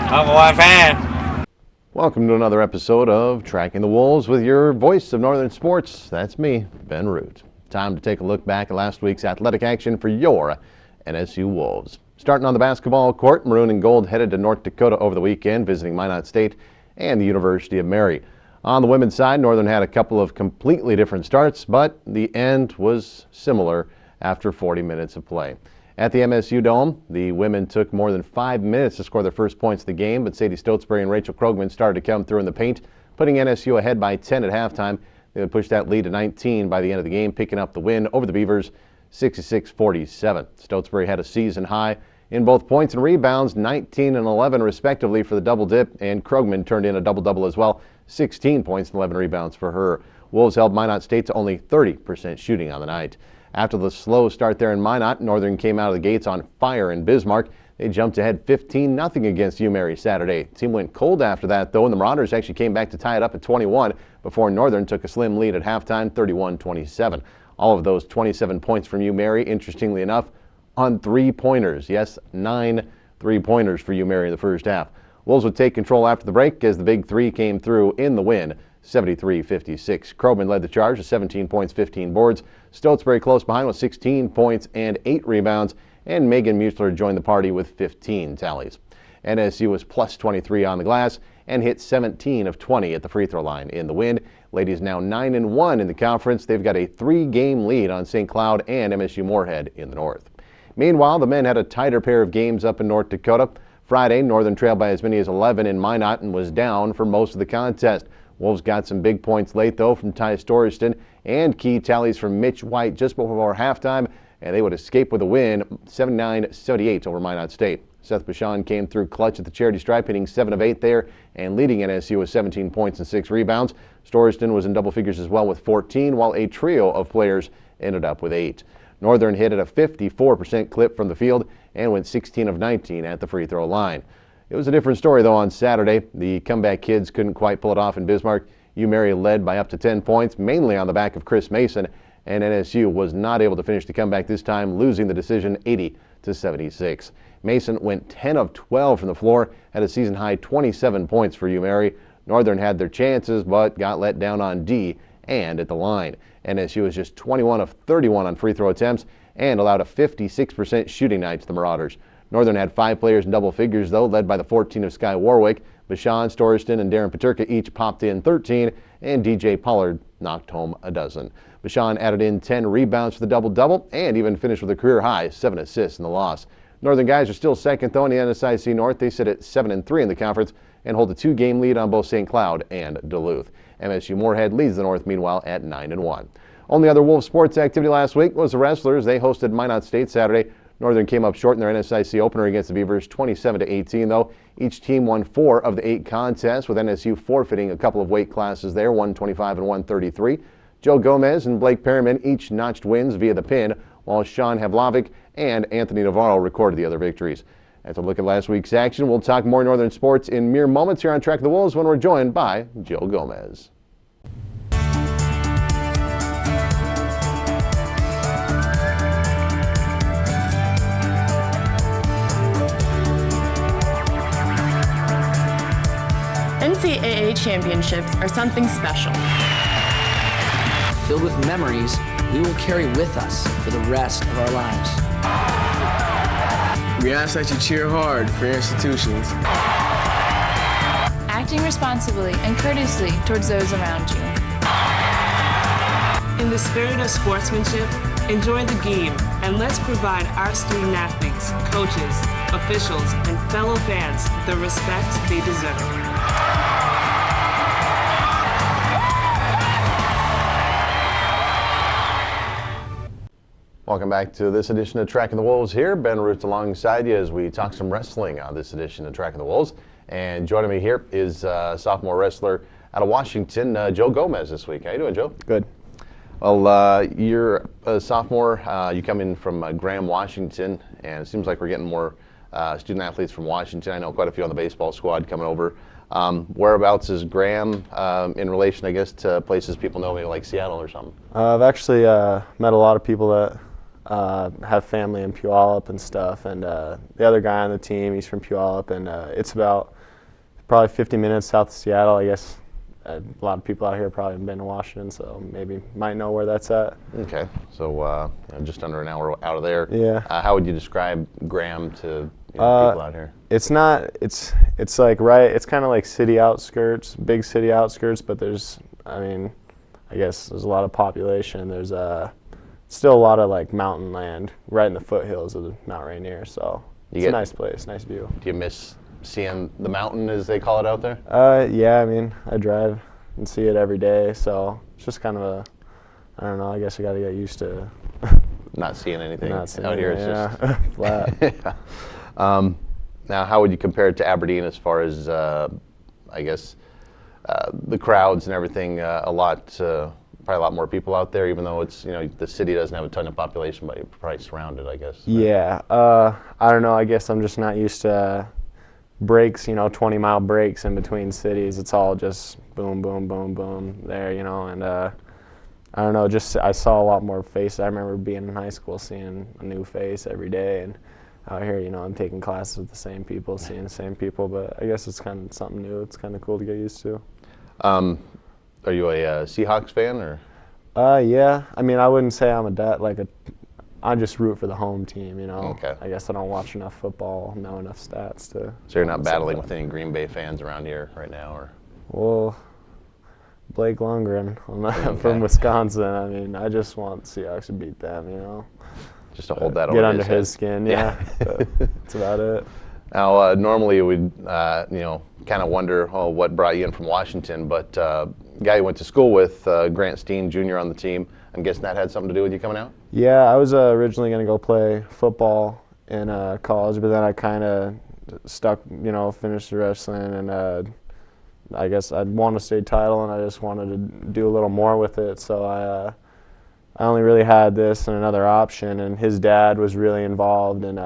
I'm a fan. Welcome to another episode of Tracking the Wolves with your voice of Northern Sports. That's me, Ben Root. Time to take a look back at last week's athletic action for your NSU Wolves. Starting on the basketball court, Maroon and Gold headed to North Dakota over the weekend, visiting Minot State and the University of Mary. On the women's side, Northern had a couple of completely different starts, but the end was similar after 40 minutes of play. At the MSU Dome, the women took more than 5 minutes to score their first points of the game, but Sadie Stotesbury and Rachel Krogman started to come through in the paint, putting NSU ahead by 10 at halftime. They would push that lead to 19 by the end of the game, picking up the win over the Beavers 66-47. Stotesbury had a season high in both points and rebounds, 19 and 11 respectively for the double dip, and Krogman turned in a double-double as well, 16 points and 11 rebounds for her. Wolves held Minot State to only 30% shooting on the night. After the slow start there in Minot, Northern came out of the gates on fire in Bismarck. They jumped ahead 15-0 against UMary Saturday. The team went cold after that, though, and the Marauders actually came back to tie it up at 21 before Northern took a slim lead at halftime, 31-27. All of those 27 points from UMary, interestingly enough, on three-pointers. Yes, 9 three-pointers for UMary in the first half. Wolves would take control after the break as the big three came through in the win, 73-56. Krogman led the charge with 17 points, 15 boards. Stotesbury close behind with 16 points and 8 rebounds, and Megan Muetzler joined the party with 15 tallies. NSU was plus 23 on the glass and hit 17 of 20 at the free throw line in the win. Ladies now 9-1 in the conference. They've got a 3-game lead on St. Cloud and MSU Moorhead in the north. Meanwhile, the men had a tighter pair of games up in North Dakota. Friday, Northern trailed by as many as 11 in Minot and was down for most of the contest. Wolves got some big points late, though, from Ty Storiston and key tallies from Mitch White just before halftime, and they would escape with a win, 79-78 over Minot State. Seth Bashan came through clutch at the charity stripe, hitting 7 of 8 there and leading NSU with 17 points and 6 rebounds. Storiston was in double figures as well with 14, while a trio of players ended up with 8. Northern hit at a 54% clip from the field and went 16 of 19 at the free throw line. It was a different story, though, on Saturday. The comeback kids couldn't quite pull it off in Bismarck. UMary led by up to 10 points, mainly on the back of Chris Mason, and NSU was not able to finish the comeback this time, losing the decision 80-76. Mason went 10 of 12 from the floor, had a season-high 27 points for UMary. Northern had their chances, but got let down on D and at the line. NSU was just 21 of 31 on free throw attempts and allowed a 56% shooting night to the Marauders. Northern had 5 players in double figures, though, led by the 14 of Sky Warwick. Bashan, Storiston, and Darren Paterka each popped in 13, and DJ Pollard knocked home a dozen. Bashan added in 10 rebounds for the double-double and even finished with a career-high 7 assists in the loss. Northern guys are still second, though, in the NSIC North. They sit at 7-3 in the conference and hold a 2-game lead on both St. Cloud and Duluth. MSU Moorhead leads the North, meanwhile, at 9-1. Only other Wolves sports activity last week was the Wrestlers. They hosted Minot State Saturday. Northern came up short in their NSIC opener against the Beavers, 27-18, though. Each team won 4 of the 8 contests, with NSU forfeiting a couple of weight classes there, 125 and 133. Joe Gomez and Blake Perriman each notched wins via the pin, while Sean Havlovic and Anthony Navarro recorded the other victories. As a look at last week's action, we'll talk more Northern sports in mere moments here on Track the Wolves when we're joined by Joe Gomez. NCAA championships are something special. Filled with memories we will carry with us for the rest of our lives. We ask that you cheer hard for your institutions. Acting responsibly and courteously towards those around you. In the spirit of sportsmanship, enjoy the game, and let's provide our student athletes, coaches, officials, and fellow fans the respect they deserve. Welcome back to this edition of Tracking the Wolves here. Ben Roots alongside you as we talk some wrestling on this edition of Tracking the Wolves. And joining me here is sophomore wrestler out of Washington, Joe Gomez this week. How you doing, Joe? Good. Well, you're a sophomore. You come in from Graham, Washington, and it seems like we're getting more student athletes from Washington. I know quite a few on the baseball squad coming over. Whereabouts is Graham in relation, I guess, to places people know, maybe like Seattle or something? I've actually met a lot of people that have family in Puyallup and stuff, and the other guy on the team, he's from Puyallup, and it's about probably 50 minutes south of Seattle. I guess a lot of people out here probably haven't been to Washington, so maybe might know where that's at. Okay, so just under an hour out of there. Yeah. How would you describe Graham to people out here? It's not. It's like right. It's kind of like city outskirts, big city outskirts, but there's. I mean, I guess there's a lot of population. There's still a lot of like mountain land right in the foothills of the Mount Rainier. So it's a nice place, nice view. Do you miss seeing the mountain, as they call it out there? Yeah. I mean, I drive and see it every day, so it's just kind of a. I don't know. I guess I got to get used to. Not seeing anything Not seeing out here. It's just flat. Yeah. Now, how would you compare it to Aberdeen as far as, I guess, the crowds and everything? Probably a lot more people out there, even though it's, the city doesn't have a ton of population, but you're probably surrounded, I guess. Yeah. I don't know. I guess I'm just not used to breaks, 20-mile breaks in between cities. It's all just boom, boom, boom, boom there, and I don't know. Just I saw a lot more faces. I remember being in high school, seeing a new face every day, and out here, I'm taking classes with the same people, seeing the same people, but I guess it's kind of something new. It's kind of cool to get used to. Are you a Seahawks fan, or? Yeah. I mean, I wouldn't say I'm I just root for the home team, Okay. I guess I don't watch enough football, know enough stats to. So you're not battling with any Green Bay fans around here right now, or? Well, Blake Lundgren from Wisconsin. I mean, I just want Seahawks to beat them, Just to hold that get over under his his skin, yeah. That's about it. Now, normally you would, kind of wonder, what brought you in from Washington, but guy you went to school with, Grant Steen Jr. on the team, I'm guessing that had something to do with you coming out? Yeah, I was originally going to go play football in college, but then I kind of stuck, finished the wrestling, and I guess I'd won a state title, and I just wanted to do a little more with it, so I only really had this and another option, and his dad was really involved in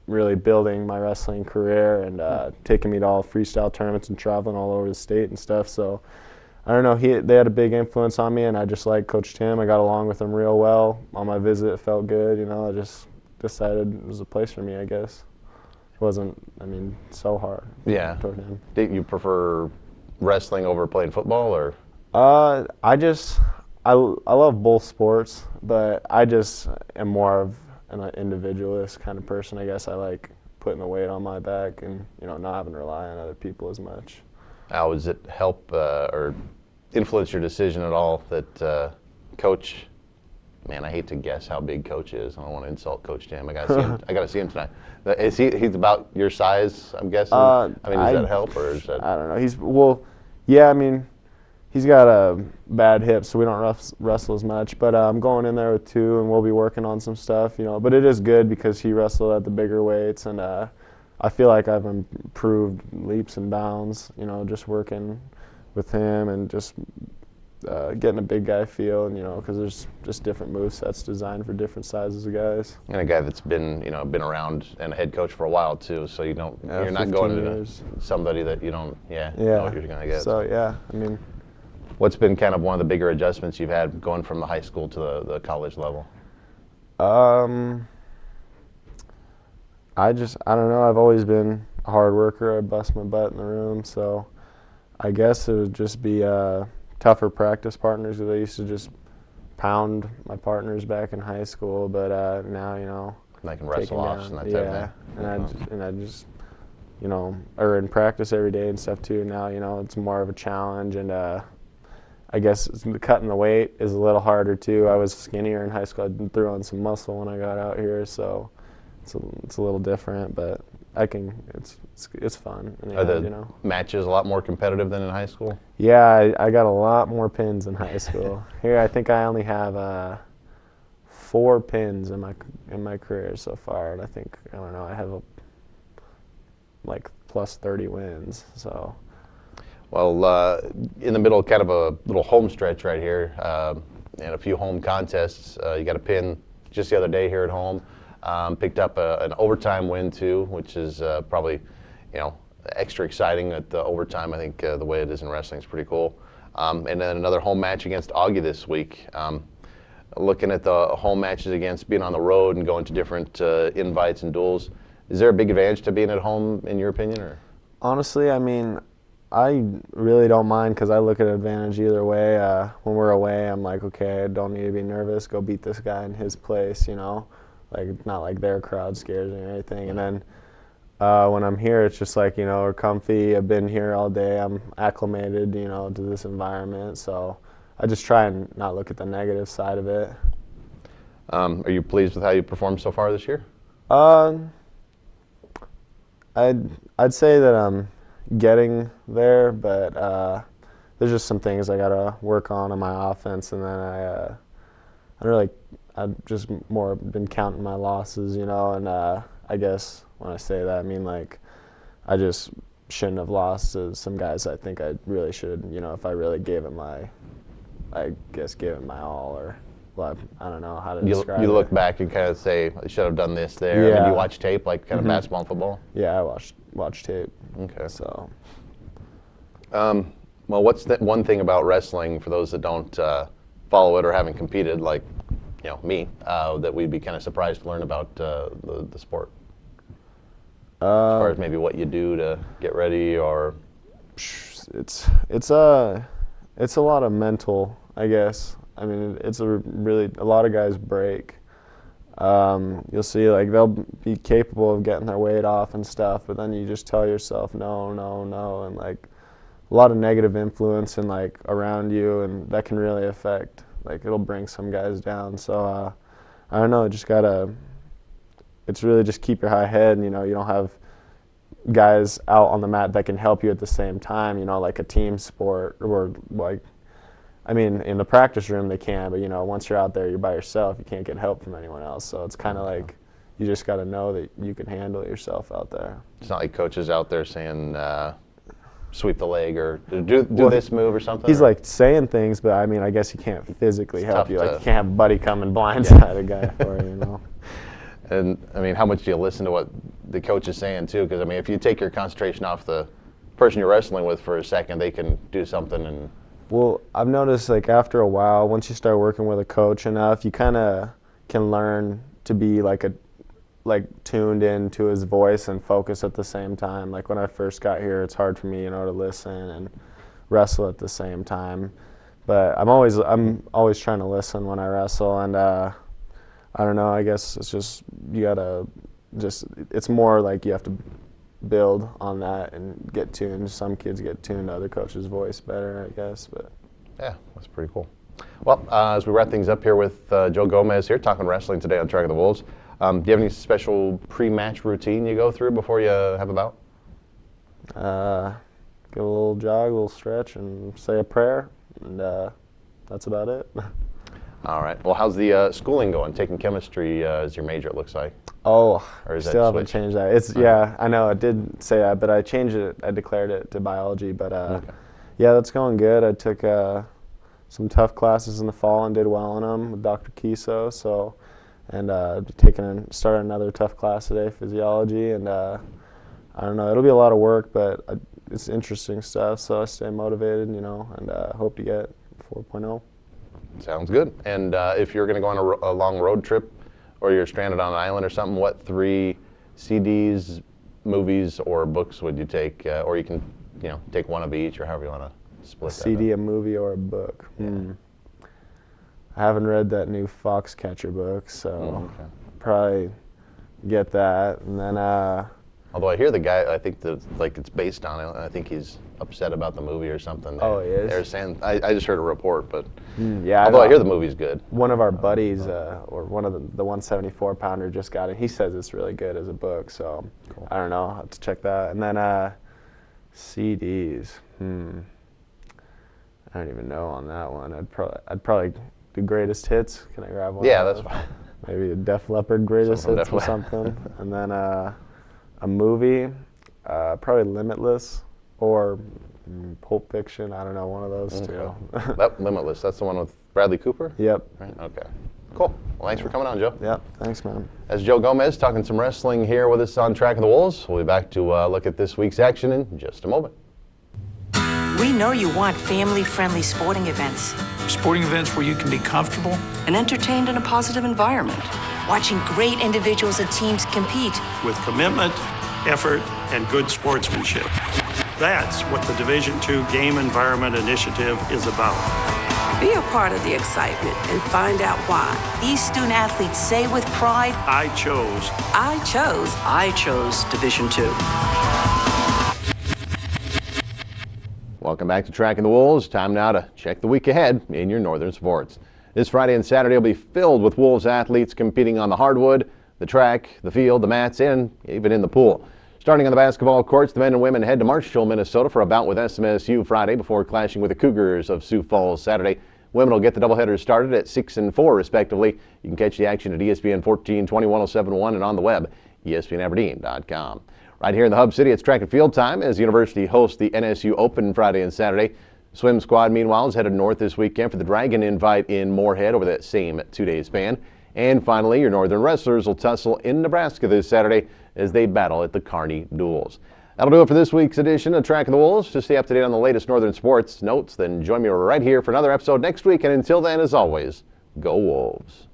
really building my wrestling career and taking me to all freestyle tournaments and traveling all over the state and stuff. So I don't know, they had a big influence on me, and I just liked Coach Tim. I got along with him real well. On my visit, it felt good. I just decided it was a place for me, I guess. It wasn't, so hard. Yeah. Toward him. Did you prefer wrestling over playing football, or? I love both sports, but I just am more of an individualist kind of person. I guess I like putting the weight on my back and not having to rely on other people as much. How does it help or influence your decision at all that Coach? Man, I hate to guess how big Coach is. I don't want to insult Coach Tim. I got to see him tonight. He's about your size, I'm guessing. Does that help, or is that? I don't know. He's got a bad hip, so we don't wrestle as much. But I'm going in there with 2, and we'll be working on some stuff, But it is good because he wrestled at the bigger weights, and I feel like I've improved leaps and bounds, just working with him and just getting a big guy feel, and because there's just different movesets designed for different sizes of guys. And a guy that's been around and a head coach for a while too, so you're not going to somebody that you don't know what you're going to get. So yeah, what's been kind of one of the bigger adjustments you've had going from the high school to the college level? I don't know. I've always been a hard worker. I bust my butt in the room, so I guess it would just be tougher practice partners, because I used to just pound my partners back in high school, but now, Like in wrestle-offs and that type of thing? And I just, or in practice every day and stuff too. Now, it's more of a challenge, and I guess cutting the weight is a little harder too. I was skinnier in high school. I threw on some muscle when I got out here, so it's a little different, but it's fun. Are the matches a lot more competitive than in high school? Yeah, I got a lot more pins in high school. Here, I think I only have 4 pins in my career so far, and I think, I don't know, I have like plus 30 wins. So. Well, in the middle, kind of a little home stretch right here, and a few home contests. You got a pin just the other day here at home. Picked up an overtime win too, which is probably, extra exciting at the overtime. I think the way it is in wrestling is pretty cool. And then another home match against Augie this week. Looking at the home matches against being on the road and going to different invites and duels, is there a big advantage to being at home in your opinion? Or? Honestly, I mean, I really don't mind because I look at advantage either way. When we're away, I'm like, okay, I don't need to be nervous. Go beat this guy in his place, like not like their crowd scares me or anything. And then when I'm here, it's just like, we're comfy. I've been here all day. I'm acclimated, to this environment. So I just try and not look at the negative side of it. Are you pleased with how you performed so far this year? I'd say that I'm getting there, but there's just some things I gotta work on in my offense, and then I've just more been counting my losses, and I guess when I say that, I mean like I just shouldn't have lost to some guys. I think I really should, if I really gave it my all, or well, I don't know how to describe it. You look back and kind of say, I should have done this there. Yeah. I mean, you watch tape like kind of basketball and football? Yeah, I watch tape. Okay. So. Well, what's that one thing about wrestling for those that don't follow it or haven't competed, like me, that we'd be kind of surprised to learn about the sport? As far as maybe what you do to get ready, or it's a lot of mental, I guess. I mean, it's a lot of guys break. You'll see, like, they'll be capable of getting their weight off and stuff, but then you just tell yourself no, no, no, and like a lot of negative influence and like around you, and that can really affect. Like, it'll bring some guys down. So I don't know. It's really just keep your high head, and you don't have guys out on the mat that can help you at the same time. Like a team sport, or like. I mean, in the practice room they can, but once you're out there, you're by yourself. You can't get help from anyone else. So it's kind of like you just got to know that you can handle yourself out there. It's not like coaches out there saying sweep the leg or do this move or something. He's like saying things, but I mean, I guess he can't physically help you. Like, you can't have a buddy come and blindside a guy for you. And I mean, how much do you listen to what the coach is saying too? Because I mean, if you take your concentration off the person you're wrestling with for a second, they can do something and. Well, I've noticed, like, after a while, once you start working with a coach enough, you kind of can learn to be like tuned into his voice and focus at the same time. Like when I first got here, it's hard for me, to listen and wrestle at the same time. But I'm always trying to listen when I wrestle, and I don't know. I guess it's just it's more like you have to build on that and get tuned. Some kids get tuned to other coaches' voice better, I guess. But yeah, that's pretty cool. Well, as we wrap things up here with Joe Gomez here, talking wrestling today on Tracking the Wolves, do you have any special pre-match routine you go through before you have a bout? Get a little jog, a little stretch, and say a prayer, and that's about it. All right. Well, how's the schooling going? Taking chemistry as your major, it looks like. Oh, or is still that haven't changed that. It's yeah, I know I did say that, but I changed it. I declared it to biology, but yeah, that's going good. I took some tough classes in the fall and did well in them with Dr. Kiso. So, and started another tough class today, physiology, and I don't know. It'll be a lot of work, but it's interesting stuff. So I stay motivated, and hope to get 4.0. Sounds good. And if you're going to go on a long road trip, or you're stranded on an island or something, what 3 CDs, movies, or books would you take? Or you can, take one of each, or however you want to split that CD, up. a movie, or a book. Yeah. I haven't read that new Foxcatcher book, so probably get that. And then, although I hear the guy, I think that it's based on it. I think he's upset about the movie or something. Oh, he is? They're saying, I just heard a report, but yeah. Although I hear the movie's good. One of our buddies, or one of the 174-pounder just got it. He says it's really good as a book, so cool. I don't know. I'll have to check that. And then CDs. I don't even know on that one. I'd probably the greatest hits. Can I grab one? Yeah, that's fine. Maybe a Def Leppard greatest Something hits from or Def something. And then a movie, probably Limitless or Pulp Fiction. I don't know, one of those two. Limitless. That's the one with Bradley Cooper? Yep. Right. Okay. Cool. Well, thanks for coming on, Joe. Yep. Thanks, man. As Joe Gomez talking some wrestling here with us on Tracking the Wolves. We'll be back to look at this week's action in just a moment. We know you want family-friendly sporting events. Sporting events where you can be comfortable and entertained in a positive environment. Watching great individuals and teams compete. With commitment, effort, and good sportsmanship. That's what the Division II Game Environment Initiative is about. Be a part of the excitement and find out why. These student athletes say with pride, I chose Division II. Welcome back to Tracking the Wolves. Time now to check the week ahead in your Northern sports. This Friday and Saturday will be filled with Wolves athletes competing on the hardwood, the track, the field, the mats, and even in the pool. Starting on the basketball courts, the men and women head to Marshall, Minnesota for a bout with SMSU Friday before clashing with the Cougars of Sioux Falls Saturday. Women will get the doubleheaders started at 6 and 4 respectively. You can catch the action at ESPN 1420 1071 and on the web, ESPNaberdeen.com. Right here in the Hub City, it's track and field time as the University hosts the NSU Open Friday and Saturday. Swim squad, meanwhile, is headed north this weekend for the Dragon Invite in Moorhead over that same 2-day span. And finally, your Northern wrestlers will tussle in Nebraska this Saturday as they battle at the Kearney Duels. That'll do it for this week's edition of Tracking the Wolves. To stay up to date on the latest Northern sports notes, then join me right here for another episode next week. And until then, as always, go Wolves.